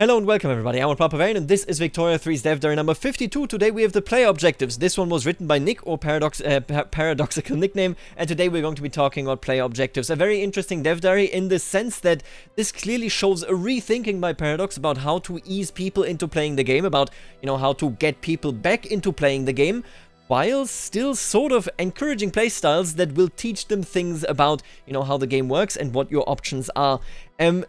Hello and welcome everybody, I'm Papavane and this is Victoria 3's Dev Diary number 52. Today we have the player objectives. This one was written by Nick, or paradoxical nickname, and today we're going to be talking about player objectives. A very interesting Dev Diary in the sense that this clearly shows a rethinking by Paradox about how to ease people into playing the game, about, how to get people back into playing the game, while still sort of encouraging playstyles that will teach them things about, how the game works and what your options are.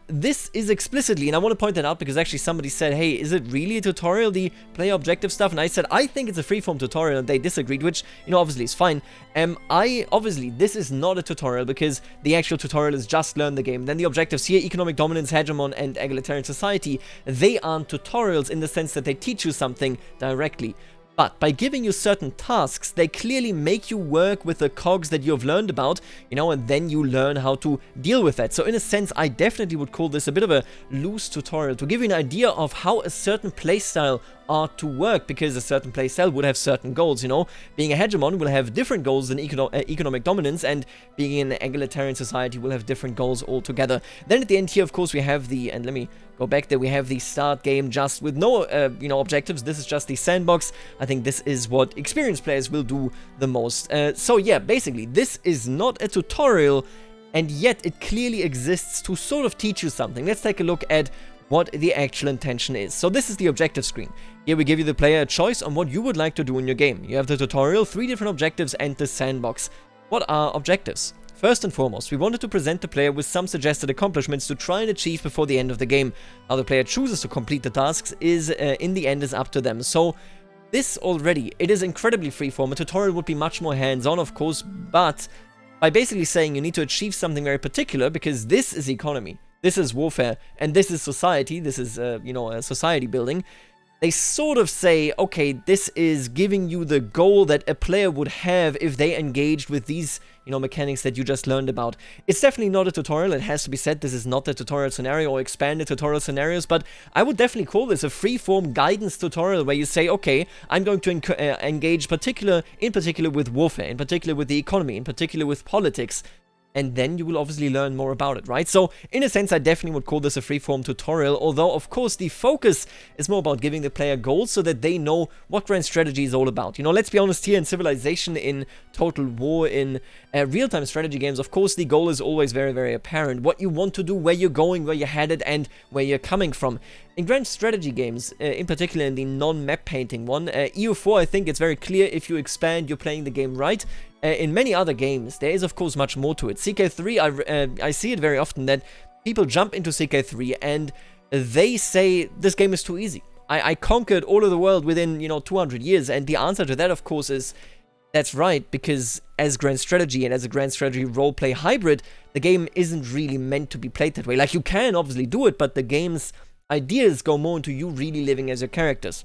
This is explicitly, and I want to point that out because actually somebody said, hey, is it really a tutorial, the player objective stuff? And I said, I think it's a freeform tutorial, and they disagreed, which, obviously is fine. Obviously, this is not a tutorial because the actual tutorial is just learn the game. Then the objectives here, economic dominance, hegemon, and egalitarian society, they aren't tutorials in the sense that they teach you something directly. But by giving you certain tasks, they clearly make you work with the cogs that you have learned about, and then you learn how to deal with that. So in a sense, I definitely would call this a bit of a loose tutorial to give you an idea of how a certain playstyle ought to work, because a certain playstyle would have certain goals, Being a hegemon will have different goals than economic dominance, and being in an egalitarian society will have different goals altogether. Then at the end here, of course, we have the, and let me go back there, we have the start game just with no, objectives. This is just the sandbox. I think this is what experienced players will do the most. So yeah, basically, this is not a tutorial, and yet it clearly exists to sort of teach you something. Let's take a look at what the actual intention is. So this is the objective screen. Here we give you the player a choice on what you would like to do in your game. You have the tutorial, 3 different objectives, and the sandbox. What are objectives? First and foremost, we wanted to present the player with some suggested accomplishments to try and achieve before the end of the game. How the player chooses to complete the tasks is, in the end, is up to them. So this already, it is incredibly freeform. A tutorial would be much more hands-on, of course, but by basically saying you need to achieve something very particular, because this is economy, this is warfare, and this is society, this is, a society building, they sort of say, okay, this is giving you the goal that a player would have if they engaged with these, mechanics that you just learned about. It's definitely not a tutorial, it has to be said. This is not a tutorial scenario or expanded tutorial scenarios, but I would definitely call this a free-form guidance tutorial where you say, okay, I'm going to engage in particular with warfare, in particular with the economy, in particular with politics. And then you will obviously learn more about it, right? So, in a sense, I definitely would call this a freeform tutorial, although, of course, the focus is more about giving the player goals so that they know what grand strategy is all about. Let's be honest here, in Civilization, in Total War, in real-time strategy games, of course, the goal is always very, very apparent. What you want to do, where you're going, where you're headed, and where you're coming from. In grand strategy games, in particular in the non-map painting one, EU4, I think it's very clear if you expand, you're playing the game right. In many other games, there is of course much more to it. CK3, I see it very often that people jump into CK3 and they say, this game is too easy. I conquered all of the world within, 200 years, and the answer to that, of course, is that's right, because as grand strategy and as a grand strategy roleplay hybrid, the game isn't really meant to be played that way. Like, you can obviously do it, but the game's ideas go more into you really living as your characters.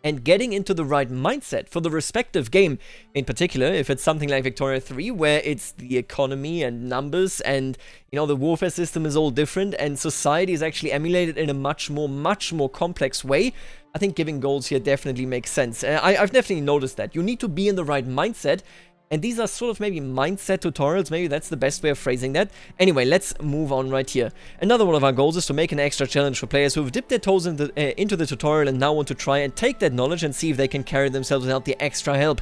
And getting into the right mindset for the respective game, in particular, if it's something like Victoria 3, where it's the economy and numbers and, the warfare system is all different and society is actually emulated in a much more complex way, I think giving goals here definitely makes sense. I've definitely noticed that. You need to be in the right mindset, and these are sort of maybe mindset tutorials, maybe that's the best way of phrasing that. Anyway, let's move on right here. Another one of our goals is to make an extra challenge for players who have dipped their toes into the tutorial and now want to try and take that knowledge and see if they can carry themselves without the extra help.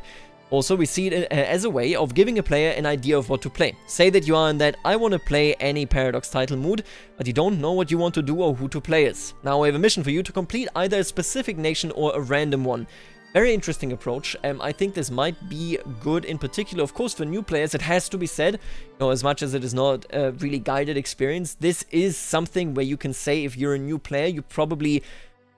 Also, we see it as a way of giving a player an idea of what to play. Say that you are in that I want to play any Paradox title mood, but you don't know what you want to do or who to play as. Now I have a mission for you to complete either a specific nation or a random one. Very interesting approach. I think this might be good in particular, of course, for new players. It has to be said, as much as it is not a really guided experience, this is something where you can say if you're a new player, you probably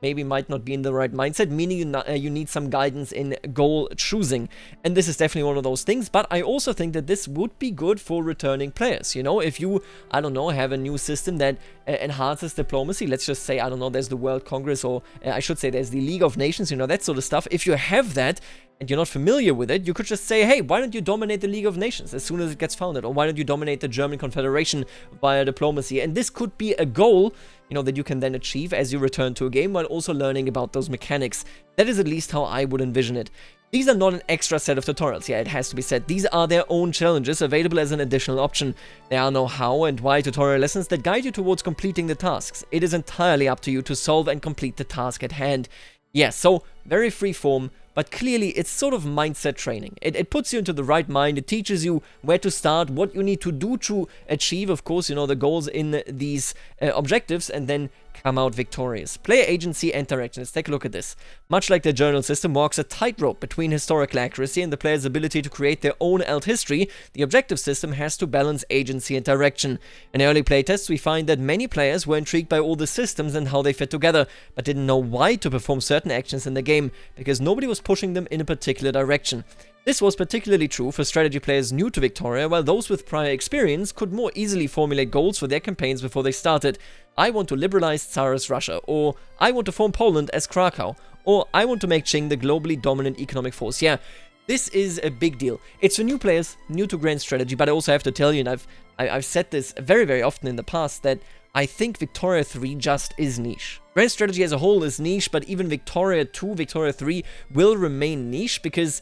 maybe might not be in the right mindset, meaning you need some guidance in goal choosing. And this is definitely one of those things, but I also think that this would be good for returning players. If you, I don't know, have a new system that enhances diplomacy, let's just say, I don't know, there's the World Congress, or I should say there's the League of Nations, that sort of stuff. If you have that, and you're not familiar with it, you could just say, hey, why don't you dominate the League of Nations as soon as it gets founded? Or why don't you dominate the German Confederation via diplomacy? And this could be a goal, that you can then achieve as you return to a game while also learning about those mechanics. That is at least how I would envision it. These are not an extra set of tutorials, yeah, it has to be said. These are their own challenges available as an additional option. There are no how and why tutorial lessons that guide you towards completing the tasks. It is entirely up to you to solve and complete the task at hand. Yes, so very free form, but clearly it's sort of mindset training. It puts you into the right mind, it teaches you where to start, what you need to do to achieve, of course, you know, the goals in these objectives, and then come out victorious. Player agency and direction. Let's take a look at this. Much like the journal system walks a tightrope between historical accuracy and the player's ability to create their own alt history, the objective system has to balance agency and direction. In early playtests, we find that many players were intrigued by all the systems and how they fit together, but didn't know why to perform certain actions in the game, because nobody was pushing them in a particular direction. This was particularly true for strategy players new to Victoria, while those with prior experience could more easily formulate goals for their campaigns before they started. I want to liberalize Tsarist Russia, or I want to form Poland as Krakow, or I want to make Qing the globally dominant economic force. Yeah, this is a big deal. It's for new players, new to Grand Strategy, but I also have to tell you, and I've said this very, very often in the past, that I think Victoria 3 just is niche. Grand Strategy as a whole is niche, but even Victoria 2, Victoria 3 will remain niche because,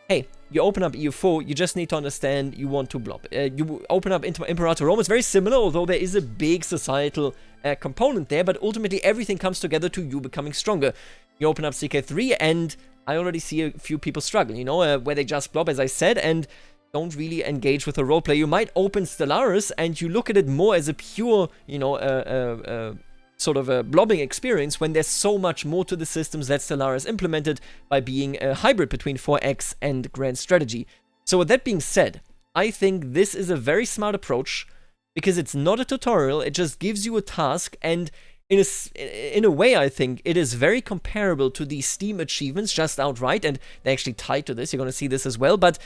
hey, you open up EU4, you just need to understand you want to blob. You open up Imperator Rome, it's very similar, although there is a big societal component there, but ultimately everything comes together to you becoming stronger. You open up CK3, and I already see a few people struggle, you know, where they just blob, as I said, and don't really engage with the roleplay. You might open Stellaris, and you look at it more as a pure, you know, sort of a blobbing experience, when there's so much more to the systems that Stellaris implemented by being a hybrid between 4X and Grand Strategy. So with that being said, I think this is a very smart approach, because it's not a tutorial, it just gives you a task, and in a way, I think it is very comparable to the Steam achievements just outright, and they're actually tied to this, you're going to see this as well, but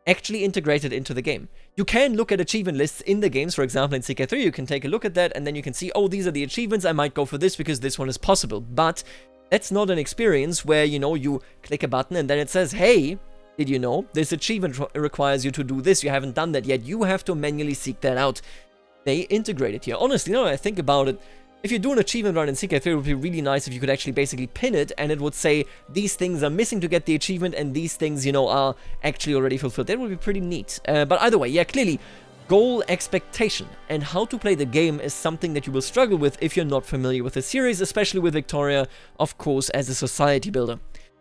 actually integrated into the game. You can look at achievement lists in the games, for example in CK3, you can take a look at that, and then you can see, oh, these are the achievements, I might go for this because this one is possible. But that's not an experience where, you know, you click a button and then it says, hey, did you know, this achievement requires you to do this, you haven't done that yet, you have to manually seek that out. They integrate it here. Honestly, now that I think about it, if you do an achievement run in CK3, it would be really nice if you could actually basically pin it, and it would say, these things are missing to get the achievement, and these things, you know, are actually already fulfilled. That would be pretty neat. But either way, yeah, clearly, goal expectation and how to play the game is something that you will struggle with if you're not familiar with the series, especially with Victoria, of course, as a society builder.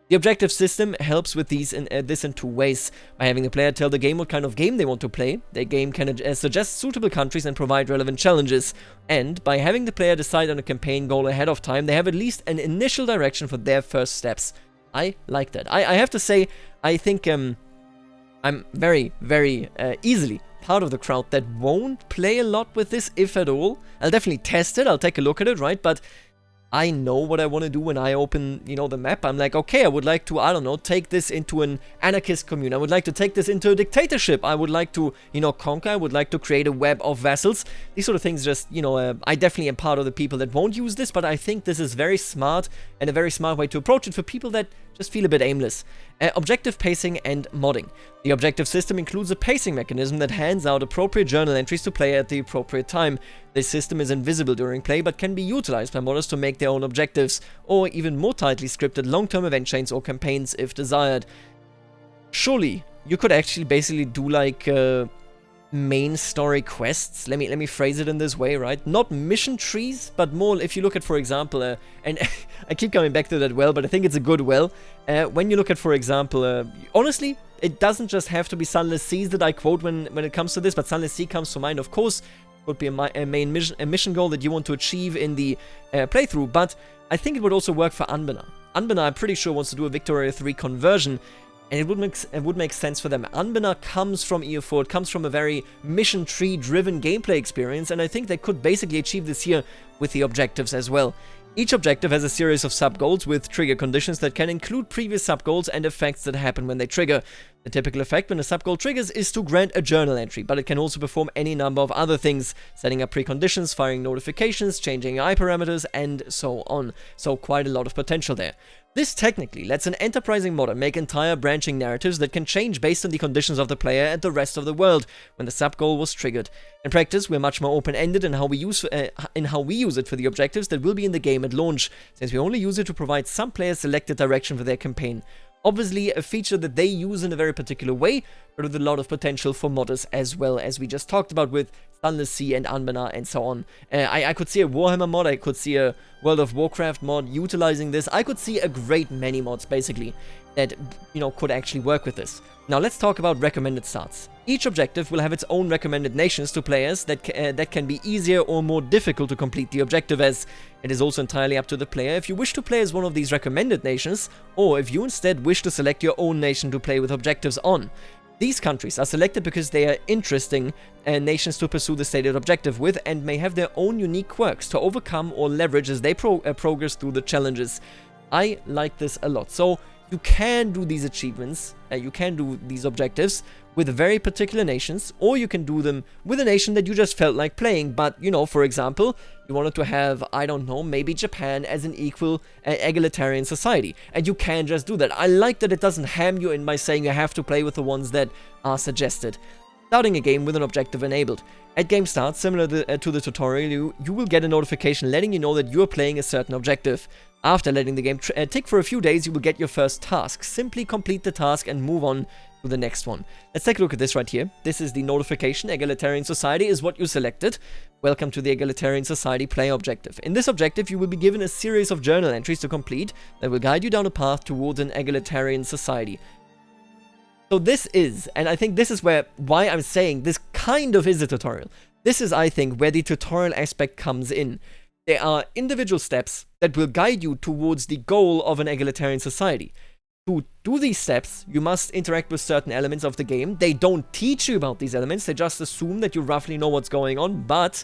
The objective system helps with this in two ways. By having the player tell the game what kind of game they want to play, the game can suggest suitable countries and provide relevant challenges. And by having the player decide on a campaign goal ahead of time, they have at least an initial direction for their first steps. I like that. I have to say, I think I'm very, very easily part of the crowd that won't play a lot with this, if at all. I'll definitely test it, I'll take a look at it, right? But I know what I want to do when I open, you know, the map. I'm like, okay, I would like to, I don't know, take this into an anarchist commune. I would like to take this into a dictatorship. I would like to, you know, conquer. I would like to create a web of vassals. These sort of things just, you know, I definitely am part of the people that won't use this, but I think this is very smart and a very smart way to approach it for people that just feel a bit aimless. Objective pacing and modding. The objective system includes a pacing mechanism that hands out appropriate journal entries to play at the appropriate time. This system is invisible during play, but can be utilized by modders to make their own objectives, or even more tightly scripted long-term event chains or campaigns if desired. Surely, you could actually basically do like main story quests. Let me phrase it in this way, right? Not mission trees, but more if you look at, for example, and I keep coming back to that well, but I think it's a good well. When you look at, for example, honestly, it doesn't just have to be Sunless Seas that I quote when it comes to this, but Sunless Sea comes to mind, of course. Would be a main mission goal that you want to achieve in the playthrough, but I think it would also work for Anbana. Anbana, I'm pretty sure, wants to do a Victoria 3 conversion, and it would make sense for them. Anbana comes from EU4, it comes from a very mission tree driven gameplay experience, and I think they could basically achieve this here with the objectives as well. Each objective has a series of sub-goals with trigger conditions that can include previous sub-goals and effects that happen when they trigger. The typical effect when a sub-goal triggers is to grant a journal entry, but it can also perform any number of other things, setting up preconditions, firing notifications, changing AI parameters, and so on. So quite a lot of potential there. This technically lets an enterprising modder make entire branching narratives that can change based on the conditions of the player and the rest of the world when the sub-goal was triggered. In practice, we're much more open-ended in how we use it for the objectives that will be in the game at launch, since we only use it to provide some players selected direction for their campaign. Obviously, a feature that they use in a very particular way, but with a lot of potential for modders as well, as we just talked about with Sunless Sea and Anbana and so on. I could see a Warhammer mod, I could see a World of Warcraft mod utilizing this. I could see a great many mods, basically, that, you know, could actually work with this. Now, let's talk about recommended starts. Each objective will have its own recommended nations to players that can be easier or more difficult to complete the objective, as it is also entirely up to the player if you wish to play as one of these recommended nations, or if you instead wish to select your own nation to play with objectives on. These countries are selected because they are interesting nations to pursue the stated objective with, and may have their own unique quirks to overcome or leverage as they progress through the challenges. I like this a lot. So you can do these achievements, you can do these objectives with very particular nations, or you can do them with a nation that you just felt like playing. But, you know, for example, you wanted to have, I don't know, maybe Japan as an equal egalitarian society, and you can just do that. I like that it doesn't ham you in by saying you have to play with the ones that are suggested. Starting a game with an objective enabled. At game start, similar to the tutorial, you will get a notification letting you know that you are playing a certain objective. After letting the game tick for a few days, you will get your first task. Simply complete the task and move on to the next one. Let's take a look at this right here. This is the notification. Egalitarian Society is what you selected. Welcome to the Egalitarian Society play objective. In this objective, you will be given a series of journal entries to complete that will guide you down a path towards an egalitarian society. So this is, and I think this is why I'm saying this kind of is a tutorial. This is, I think, where the tutorial aspect comes in. There are individual steps that will guide you towards the goal of an egalitarian society. To do these steps, you must interact with certain elements of the game. They don't teach you about these elements, they just assume that you roughly know what's going on, but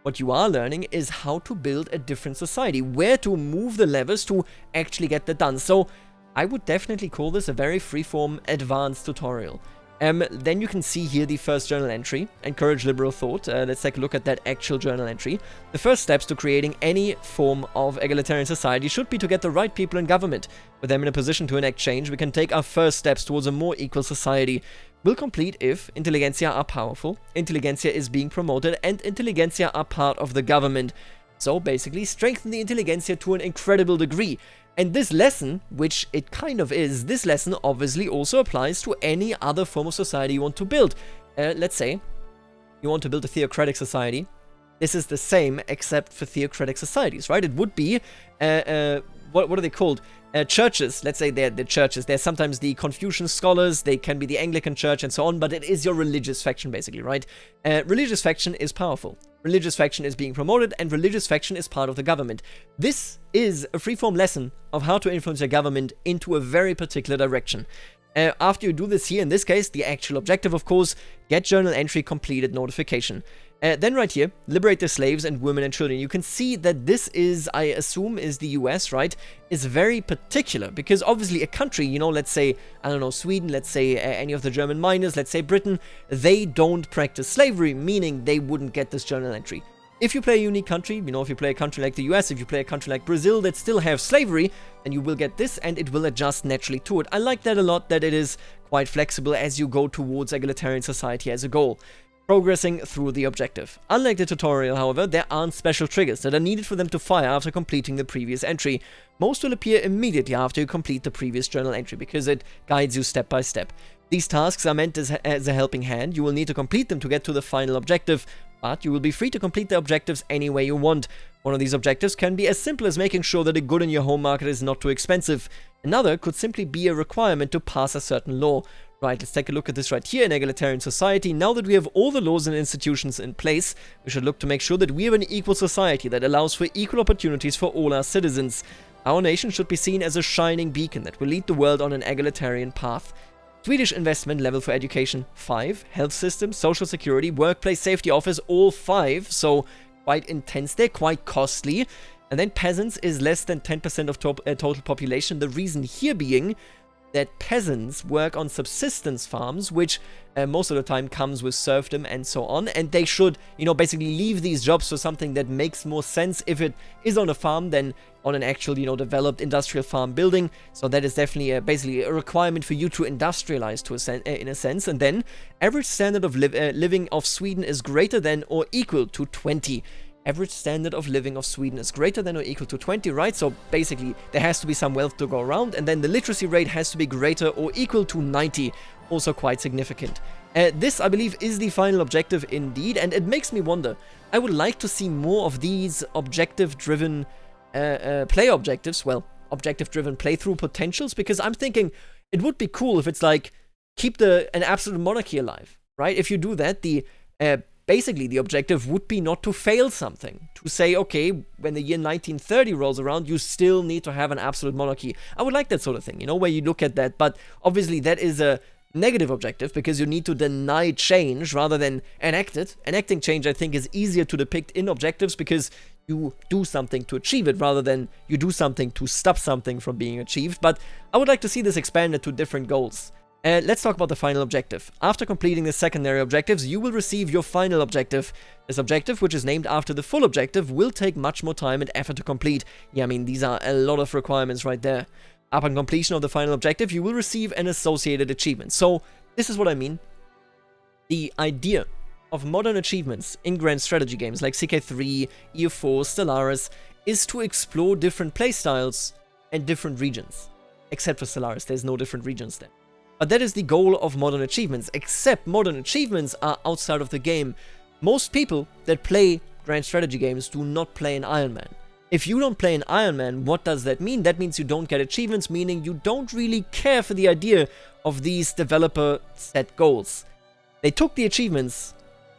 what you are learning is how to build a different society, where to move the levers to actually get that done. So I would definitely call this a very freeform advanced tutorial. Then you can see here the first journal entry, encourage liberal thought. Let's take a look at that actual journal entry. The first steps to creating any form of egalitarian society should be to get the right people in government. With them in a position to enact change, we can take our first steps towards a more equal society. We'll complete if intelligentsia are powerful, intelligentsia is being promoted, and intelligentsia are part of the government. So basically, strengthen the intelligentsia to an incredible degree. And this lesson, which it kind of is, this lesson obviously also applies to any other form of society you want to build. Let's say you want to build a theocratic society. This is the same except for theocratic societies, right? It would be, what are they called? Churches. Let's say they're the churches. They're sometimes the Confucian scholars, they can be the Anglican church and so on, but it is your religious faction basically, right? Religious faction is powerful. Religious faction is being promoted, and religious faction is part of the government. This is a freeform lesson of how to influence your government into a very particular direction. After you do this here, in this case, the actual objective, of course, get journal entry completed notification. Then right here, liberate the slaves and women and children. You can see that this is, I assume, is the US, right? Is very particular, because obviously a country, you know, let's say, I don't know, Sweden, let's say any of the German miners, let's say Britain, they don't practice slavery, meaning they wouldn't get this journal entry. If you play a unique country, you know, if you play a country like the US, if you play a country like Brazil that still have slavery, then you will get this and it will adjust naturally to it. I like that a lot, that it is quite flexible as you go towards egalitarian society as a goal. Progressing through the objective. Unlike the tutorial, however, there aren't special triggers that are needed for them to fire after completing the previous entry. Most will appear immediately after you complete the previous journal entry, because it guides you step by step. These tasks are meant as a helping hand. You will need to complete them to get to the final objective, but you will be free to complete the objectives any way you want. One of these objectives can be as simple as making sure that a good in your home market is not too expensive. Another could simply be a requirement to pass a certain law. Right, let's take a look at this right here in egalitarian society. Now that we have all the laws and institutions in place, we should look to make sure that we have an equal society that allows for equal opportunities for all our citizens. Our nation should be seen as a shining beacon that will lead the world on an egalitarian path. Swedish investment level for education, 5. Health system, social security, workplace safety office, all 5. So quite intense, they're quite costly. And then peasants is less than 10% of total population. The reason here being that peasants work on subsistence farms, which most of the time comes with serfdom and so on, and they should, you know, basically leave these jobs for something that makes more sense if it is on a farm than on an actual, you know, developed industrial farm building. So that is definitely basically a requirement for you to industrialize in a sense. And then average standard of living of Sweden is greater than or equal to 20. average standard of living of Sweden is greater than or equal to 20, right? So basically, there has to be some wealth to go around, and then the literacy rate has to be greater or equal to 90, also quite significant. This, I believe, is the final objective indeed, and it makes me wonder. I would like to see more of these objective-driven play objectives, well, objective-driven playthrough potentials, because I'm thinking it would be cool if it's like, keep an absolute monarchy alive, right? If you do that, basically the objective would be not to fail something. To say, okay, when the year 1930 rolls around, you still need to have an absolute monarchy. I would like that sort of thing, you know, where you look at that, but obviously that is a negative objective because you need to deny change rather than enact it. Enacting change, I think, is easier to depict in objectives because you do something to achieve it rather than you do something to stop something from being achieved. But I would like to see this expanded to different goals. Let's talk about the final objective. After completing the secondary objectives, you will receive your final objective. This objective, which is named after the full objective, will take much more time and effort to complete. Yeah, I mean, these are a lot of requirements right there. Upon completion of the final objective, you will receive an associated achievement. So, this is what I mean. The idea of modern achievements in grand strategy games like CK3, EU4, Stellaris is to explore different playstyles and different regions. Except for Stellaris, there's no different regions there. But that is the goal of modern achievements, except modern achievements are outside of the game. Most people that play grand strategy games do not play an Iron Man. If you don't play an Iron Man, what does that mean? That means you don't get achievements, meaning you don't really care for the idea of these developer set goals. They took the achievements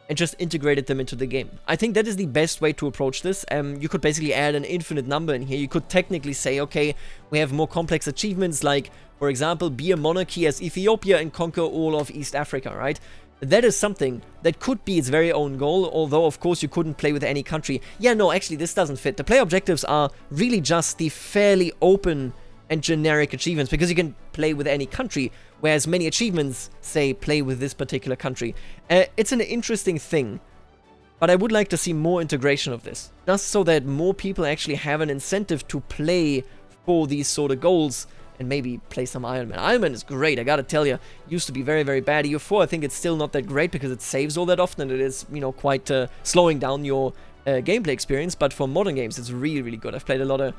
and just integrated them into the game. I think that is the best way to approach this. You could basically add an infinite number in here. You could technically say, okay, we have more complex achievements like, for example, be a monarchy as Ethiopia and conquer all of East Africa, right? That is something that could be its very own goal, although of course you couldn't play with any country. Yeah, no, actually this doesn't fit. The play objectives are really just the fairly open and generic achievements, because you can play with any country, whereas many achievements say play with this particular country. It's an interesting thing, but I would like to see more integration of this, just so that more people actually have an incentive to play for these sort of goals, and maybe play some Iron Man. Iron Man is great, I gotta tell you. Used to be very, very bad. EU4, I think it's still not that great because it saves all that often and it is, you know, quite slowing down your gameplay experience. But for modern games, it's really, really good. I've played a lot of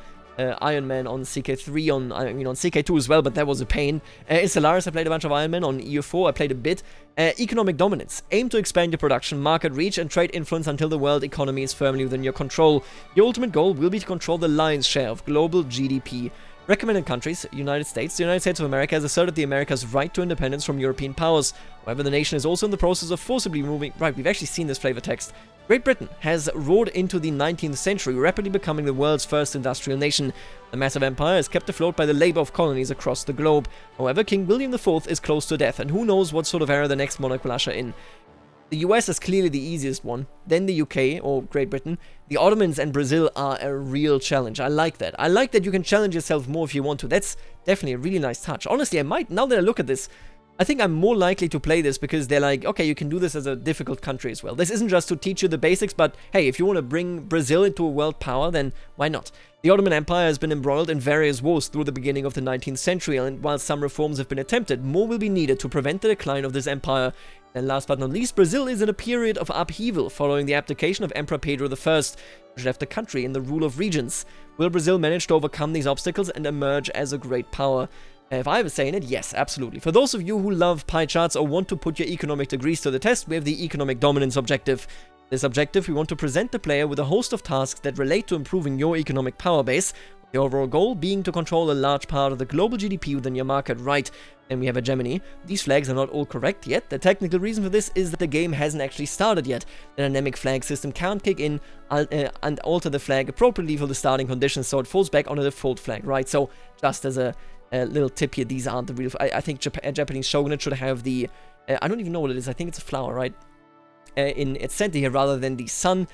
Iron Man on CK3, on CK2 as well, but that was a pain. In Stellaris, I played a bunch of Iron Man. On EU4, I played a bit. Economic dominance. Aim to expand your production, market reach, and trade influence until the world economy is firmly within your control. Your ultimate goal will be to control the lion's share of global GDP. Recommended countries: United States. The United States of America has asserted the America's right to independence from European powers. However, the nation is also in the process of forcibly moving... Right, we've actually seen this flavor text. Great Britain has roared into the 19th century, rapidly becoming the world's first industrial nation. The massive empire is kept afloat by the labor of colonies across the globe. However, King William IV is close to death, and who knows what sort of era the next monarch will usher in. The US is clearly the easiest one, then the UK, or Great Britain. The Ottomans and Brazil are a real challenge. I like that. I like that you can challenge yourself more if you want to. That's definitely a really nice touch. Honestly, I might, now that I look at this, I think I'm more likely to play this because they're like, okay, you can do this as a difficult country as well. This isn't just to teach you the basics, but hey, if you want to bring Brazil into a world power, then why not? The Ottoman Empire has been embroiled in various wars through the beginning of the 19th century, and while some reforms have been attempted, more will be needed to prevent the decline of this empire. And last but not least, Brazil is in a period of upheaval following the abdication of Emperor Pedro I, which left the country in the rule of regents. Will Brazil manage to overcome these obstacles and emerge as a great power? If I was saying it, yes, absolutely. For those of you who love pie charts or want to put your economic degrees to the test, we have the economic dominance objective. This objective, we want to present the player with a host of tasks that relate to improving your economic power base, the overall goal being to control a large part of the global GDP within your market, right? Then we have Hegemony. These flags are not all correct yet. The technical reason for this is that the game hasn't actually started yet. The dynamic flag system can't kick in and alter the flag appropriately for the starting conditions, so it falls back on a default flag, right? So, just as a little tip here, these aren't the real... I think Japanese shogunate should have the... I don't even know what it is. I think it's a flower, right? In its center here rather than the sun.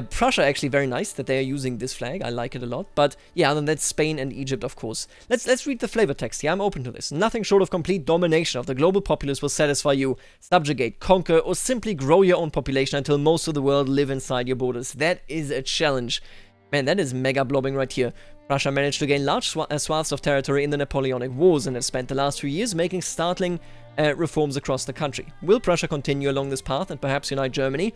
Prussia, actually very nice that they are using this flag. I like it a lot. But yeah, other than that, Spain and Egypt, of course. Let's read the flavor text here. I'm open to this. Nothing short of complete domination of the global populace will satisfy you. Subjugate, conquer, or simply grow your own population until most of the world live inside your borders. That is a challenge. Man, that is mega blobbing right here. Prussia managed to gain large swaths of territory in the Napoleonic Wars and has spent the last few years making startling reforms across the country. Will Prussia continue along this path and perhaps unite Germany?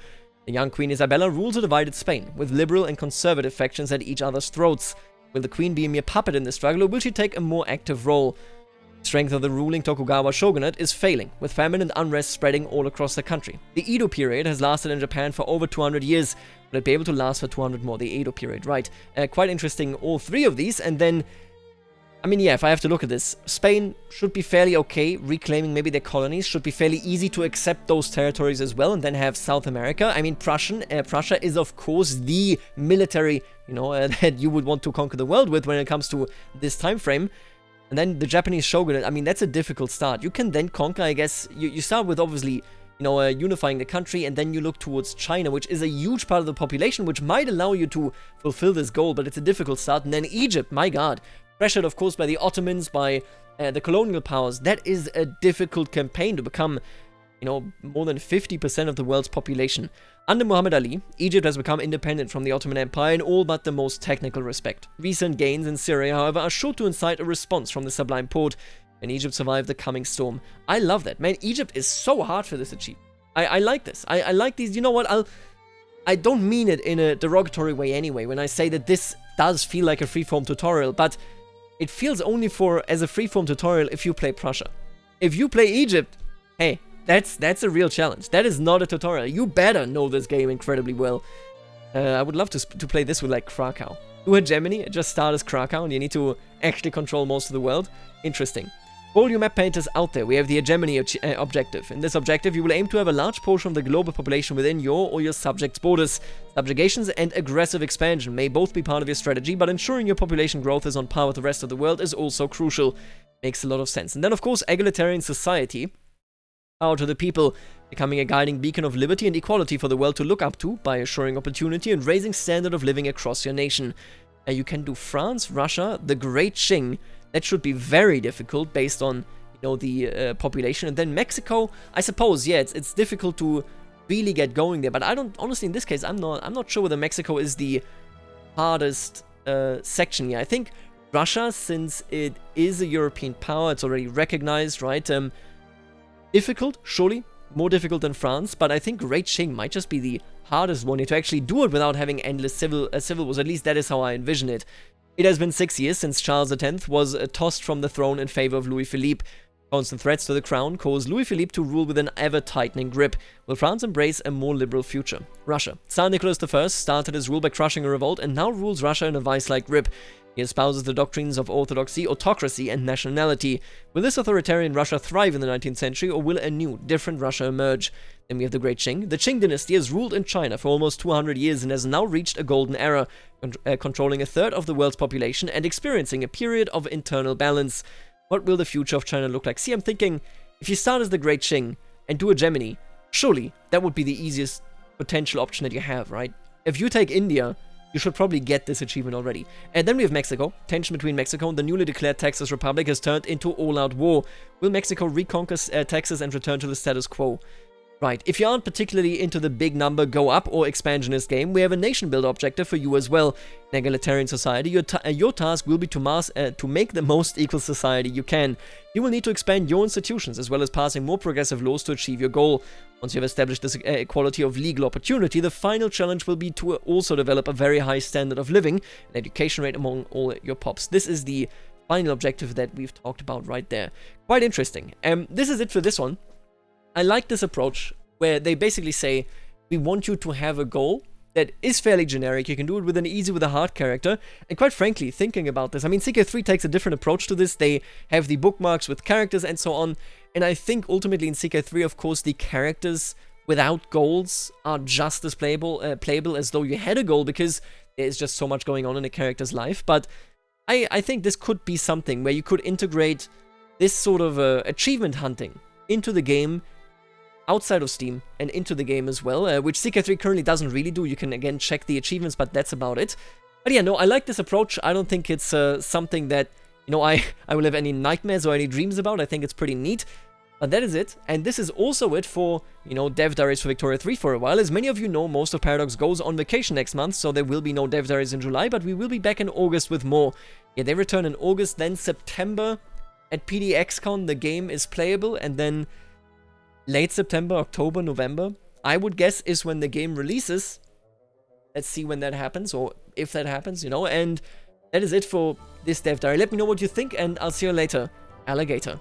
The young Queen Isabella rules a divided Spain, with liberal and conservative factions at each other's throats. Will the Queen be a mere puppet in the struggle, or will she take a more active role? The strength of the ruling Tokugawa shogunate is failing, with famine and unrest spreading all across the country. The Edo period has lasted in Japan for over 200 years. Will it be able to last for 200 more? The Edo period, right. Quite interesting, all three of these, and then... I mean, yeah, if I have to look at this, Spain should be fairly okay, reclaiming maybe their colonies, should be fairly easy to accept those territories as well, and then have South America. I mean, Prussia is, of course, the military, that you would want to conquer the world with when it comes to this time frame. And then the Japanese shogunate, I mean, that's a difficult start. You can then conquer, I guess, you start with, obviously, unifying the country, and then you look towards China, which is a huge part of the population, which might allow you to fulfill this goal, but it's a difficult start. And then Egypt, my god. Pressured, of course, by the Ottomans, by the colonial powers. That is a difficult campaign to become, more than 50% of the world's population. Under Muhammad Ali, Egypt has become independent from the Ottoman Empire in all but the most technical respect. Recent gains in Syria, however, are sure to incite a response from the Sublime Porte, and Egypt survived the coming storm. I love that. Man, Egypt is so hard for this achievement. I like this. I like these. You know what? I don't mean it in a derogatory way anyway when I say that this does feel like a freeform tutorial, but it feels only as a freeform tutorial if you play Prussia. If you play Egypt, hey, that's a real challenge. That is not a tutorial. You better know this game incredibly well. I would love to play this with, like, Krakow. Do Hegemony, just start as Krakow, and you need to actually control most of the world. Interesting. For all you map painters out there, we have the Hegemony objective. In this objective, you will aim to have a large portion of the global population within your or your subjects' borders. Subjugations and aggressive expansion may both be part of your strategy, but ensuring your population growth is on par with the rest of the world is also crucial. Makes a lot of sense. And then, of course, egalitarian society. Power to the people, becoming a guiding beacon of liberty and equality for the world to look up to by assuring opportunity and raising standard of living across your nation. You can do France, Russia, the Great Qing. That should be very difficult based on, the population. And then Mexico, I suppose, yeah, it's difficult to really get going there. But I don't, honestly, in this case, I'm not sure whether Mexico is the hardest section here. I think Russia, since it is a European power, it's already recognized, right? Difficult, surely, more difficult than France. But I think Great Qing might just be the hardest one here to actually do it without having endless civil wars. At least that is how I envision it. It has been 6 years since Charles X was tossed from the throne in favor of Louis Philippe. Constant threats to the crown caused Louis Philippe to rule with an ever-tightening grip. Will France embrace a more liberal future? Russia. Tsar Nicholas I started his rule by crushing a revolt and now rules Russia in a vice-like grip. He espouses the doctrines of orthodoxy, autocracy, and nationality. Will this authoritarian Russia thrive in the 19th century, or will a new, different Russia emerge? Then we have the Great Qing. The Qing dynasty has ruled in China for almost 200 years and has now reached a golden era, controlling a third of the world's population and experiencing a period of internal balance. What will the future of China look like? See, I'm thinking, if you start as the Great Qing and do a Hegemony, surely that would be the easiest potential option that you have, right? If you take India, you should probably get this achievement already. And then we have Mexico. Tension between Mexico and the newly declared Texas Republic has turned into all-out war. Will Mexico reconquer Texas and return to the status quo? Right, if you aren't particularly into the big number go up or expansionist game, we have a nation builder objective for you as well. In egalitarian society, your task will be to make the most equal society you can. You will need to expand your institutions as well as passing more progressive laws to achieve your goal. Once you have established this equality of legal opportunity, the final challenge will be to also develop a very high standard of living and education rate among all your pops. This is the final objective that we've talked about right there. Quite interesting. This is it for this one. I like this approach where they basically say, we want you to have a goal that is fairly generic. You can do it with an easy, with a hard character. And quite frankly, thinking about this, I mean, CK3 takes a different approach to this. They have the bookmarks with characters and so on. And I think ultimately in CK3, of course, the characters without goals are just as playable as though you had a goal, because there's just so much going on in a character's life. But I think this could be something where you could integrate this sort of achievement hunting into the game, outside of Steam, and into the game as well, which CK3 currently doesn't really do. You can, again, check the achievements, but that's about it. But yeah, no, I like this approach. I don't think it's something that, I will have any nightmares or any dreams about. I think it's pretty neat. But that is it, and this is also it for, Dev Diaries for Victoria 3 for a while. As many of you know, most of Paradox goes on vacation next month, so there will be no Dev Diaries in July, but we will be back in August with more. Yeah, they return in August, then September. At PDXCon, the game is playable, and then late September, October, November, I would guess is when the game releases. Let's see when that happens, or if that happens, you know. And that is it for this dev diary. Let me know what you think, and I'll see you later, alligator.